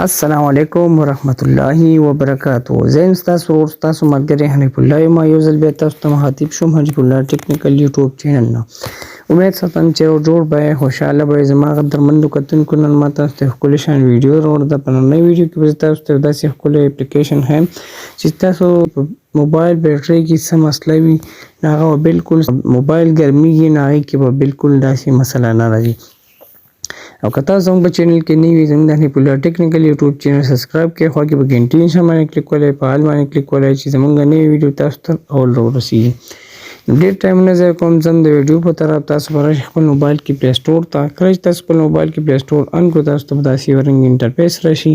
السلام علیکم ورحمت الله وبرکاتہ. زه تاسو ورور تاسو ملګری حنیف الله ما یو ځل بیا تاسو ته مخاطب شوم حنیف الله ټیکنیکل یوټیوب چینل نه. امید ساتم چې جوړ به خوشاله به زما درمندو کتونکو نن ما تاسو ته ښکلې شان ویډیو راوړم. د په نوې ویډیو کې به تاسو ته داسې ښکلې اپلیکیشن هم چې تاسو موبایل بیټرۍ کې څه مسله وي هغه بالکل موبایل ګرمیږي نه هغې کې به بالکل داسې مسله نه راځي. او که تاسو زموږ په چینل کې نه وي زموږ د حنیف الله ټیکنیکل یوټیوب چینل سبسکرایب کړئ خوا کې به ګنټۍ نښه باندې کلیک کولی په حال باندې کلیک کولی چې زموږ نوې ویډیو تاسو ته اول راورسېږي. نو ډېر ټایم نه ضایع کوم ځم د ویډیو په طرف تاسو به راشئ خپل موبایل کې پلی سټور ته. کله چې تاسو خپل موبایل کې پلی سټور ان کړو تاسو ته به داسې یو رنګ انټرفیس راشي.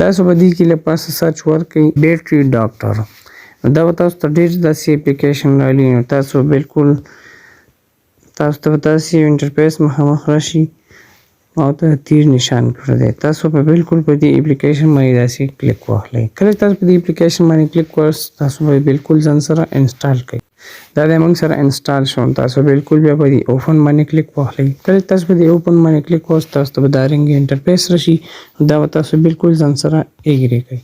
تاسو به دې کې له پاسه سرچ ورکړئ بیټري ډاکټر. نو دا به تاسو ته ډېر داسې اپلیکیشن راغلي. نو تاسو بالکل تاسو ته به داسې یو انټرفیس مخامخ راشي او ته تیر نشان کړی دی. تاسو په بالکل په دې اپلیکیشن باندې داسې کلیک واخلئ. کله چې تاسو په دې اپلیکیشن باندې کلیک وکړئ تاسو به بالکل ځان سره انسټال کړئ. دا د موږ سره انسټال شو. تاسو بالکل بیا په دې اوپن باندې کلیک واخلئ. کله چې تاسو په دې اوپن باندې کلیک وکړئ تاسو ته به دا رنګ انټرفیس راشي. دا به تاسو بالکل ځان سره ایګري کړئ.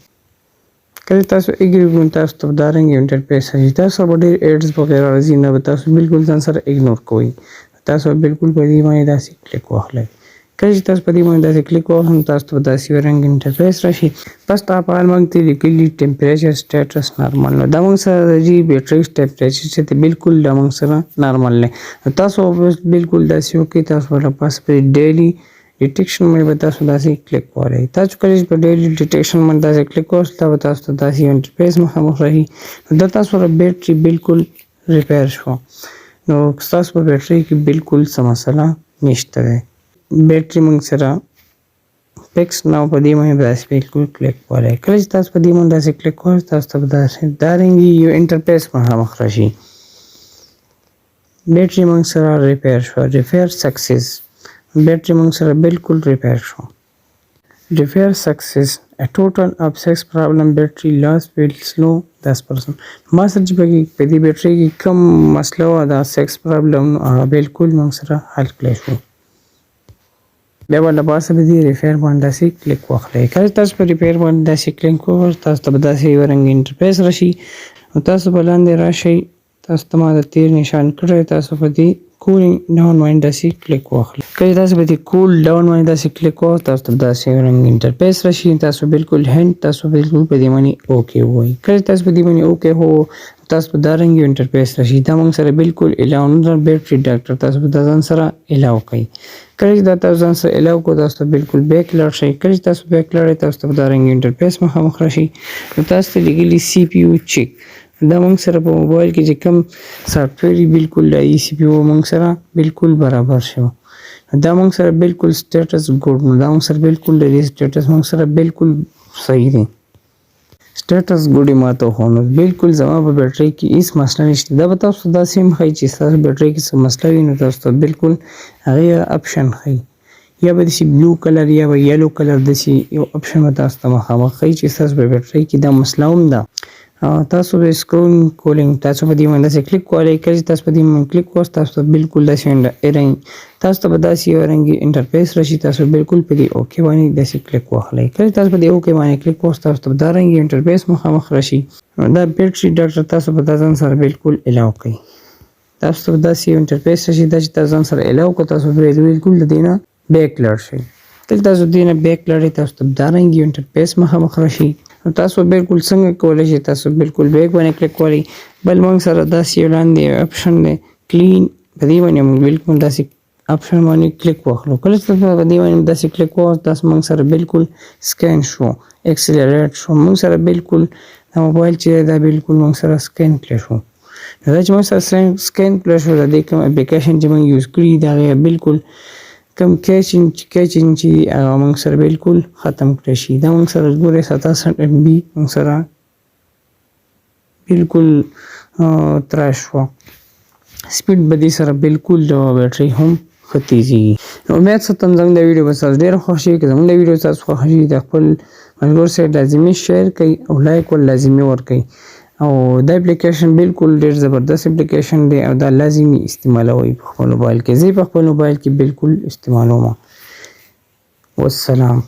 کله تاسو ایګري کړئ تاسو ته دا رنګ انټرفیس راشي. تاسو به ډېر ایډز وغیره راځي نه به تاسو بالکل ځان سره ایګنور کوئ. تاسو بالکل په دې باندې داسې کلیک واخلئ. کله چې تاسو په دې باندې داسې کلیک وکړئ تاسو ته به داسې یو رنګ انټرفیس راشي. بس تا په حال باندې ته لیکلي ټمپریچر سټیټس نارمل نو دا موږ سره راځي بیټرۍ ټمپریچر چې دی بالکل دا موږ سره نارمل دی. تاسو بالکل داسې وکړئ. تاسو به پاس په ډیلی ډیټیکشن باندې به تاسو داسې کلیک وکړئ. تاسو کله چې په ډیلی ډیټیکشن باندې داسې کلیک وکړئ دا به تاسو ته داسې یو انټرفیس مخامخ راشي. نو دا تاسو سره بیټرۍ بالکل ریپیر شو. نو ستاسو په بیټرۍ کې بالکل څه مسله نشته دی. بیټرۍ موږ سره فکس نه په دې باندې داسې بالکل کلیک وکړئ. کله چې تاسو په دې باندې داسې کلیک وکړئ تاسو ته به دا رنګې یو انټرفیس مخامخ راشي. بیټرۍ موږ سره ریپیر شو. ریپیر سکسیس. بیټرۍ موږ سره بالکل ریپیر شو. ریپیر سکسیس. A total of 6 problem battery loss will slow 10%. ما سره چې په دې بیټرۍ کې کوم مسله وه دا 6 پرابلم هغه بالکل موږ سره حل کړی شو. بیا به له پاسه په دې ریپیر باندې داسې کلیک واخلئ. کله چې تاسو په ریپیر باندې داسې کلیک وکړئ تاسو ته به داسې یو رنګ انټرفیس راشي. نو تاسو به لاندې راشئ. تاسو ته ما د تیر نشان کړی. تاسو په دې کولینګ ډاون باندې داسې کلیک واخلئ. کله چې تاسو په دې کول ډاون باندې داسې کلیک وکړئ تاسو ته داسې یو رنګ انټرفیس راشي. تاسو بالکل هند تاسو بالکل په دې باندې اوکې ووایئ. کله چې تاسو په دې باندې اوکې هو تاسو په دا رنګ یو انټرفیس راشي. دا موږ سره بالکل الاو نه بیټرۍ ډاکټر تاسو به دا ځان سره الاو کړئ. کله چې دا تاسو ځان سره الاو کړو تاسو ته بالکل بیک لاړ شئ. کله چې تاسو بیک لاړئ تاسو ته دا رنګ انټرفیس مخامخ راشي. نو تاسو ته لیکلي سی پی یو چیک. دا موږ سره په موبایل کې چې کوم سافټویر بالکل د سی پی یو موږ سره بالکل برابر شو. دا موږ سره بالکل سټیټس ګډ نو دا موږ سره بالکل د دې سټیټس موږ سره بالکل صحیح دی. سټیټس ګډ ماته خو نو بالکل زما په بیټرۍ کې هیڅ مسله نشته. دا به تاسو ته داسې هم ښایي چې ستاسو بیټرۍ کې څه مسله وي نو تاسو ته بالکل هغې اپشن ښایي. یا به داسې بلو کلر یا به یلو کلر داسې یو اپشن به تاسو ته مخامخ ښایي چې ستاسو په بیټرۍ کې دا مسله هم ده. تاسو به سکرولینګ کولینګ تاسو په دې باندې داسې کلیک کولی. کله چې تاسو په دې باندې کلیک وکړئ تاسو ته بالکل داسې تاسو ته به داسې یو رنګي انټرفیس راشي. تاسو بالکل په دې اوکې باندې داسې کلیک واخلئ. کله چې تاسو په دې اوکې باندې کلیک وکړئ تاسو ته دا رنګي انټرفیس مخامخ راشي. دا بیټرۍ ډاکټر تاسو په دا ځان سره بالکل الاو کړئ. تاسو ته داسې یو انټرفیس راشي. دا چې تاسو ځان سره الاو کړئ تاسو بالکل د دې نه بیک لاړ شئ. کله تاسو د دې نه بیک لاړئ تاسو ته دا رنګي انټرفیس مخامخ راشي. نو تاسو بالکل څنګه کولی شئ تاسو بالکل بیک باندې کلیک کولی. بل موږ سره داسې یو لاندې اپشن دی کلین. په دې باندې موږ بالکل داسې اپشن باندې کلیک واخلو. کله چې تاسو په دې باندې داسې کلیک وکړئ تاسو موږ سره بالکل سکین شو اکسلریټ شو. موږ سره بالکل دا موبایل چې دا بالکل موږ سره سکین کړی شو. دا چې موږ سره سکین کړی شو د دې کوم اپلیکیشن چې موږ یوز کړي د هغې بالکل کم کیچینګ چې هغه موږ سره بالکل ختم کړی شي. دا موږ سره ګورئ 67 MB موږ سره بالکل تراش شوه. سپیډ به دې سره بالکل د بیټرۍ هم ښه تیزېږي. امید ساتم زموږ د ویډیو به ستاسو ډېره خوښ شي. که زموږ د ویډیو ستاسو خوښ شي د خپل ملګرو سره لازمي شیر کړئ او لایک ول لازمي ورکړئ. او دا اپلیکیشن بالکل ډېر زبردست اپلیکیشن دی او دا لازمي استعمالوئ په خپل موبایل کې. زه په خپل موبایل کې بالکل استعمالوم. والسلام.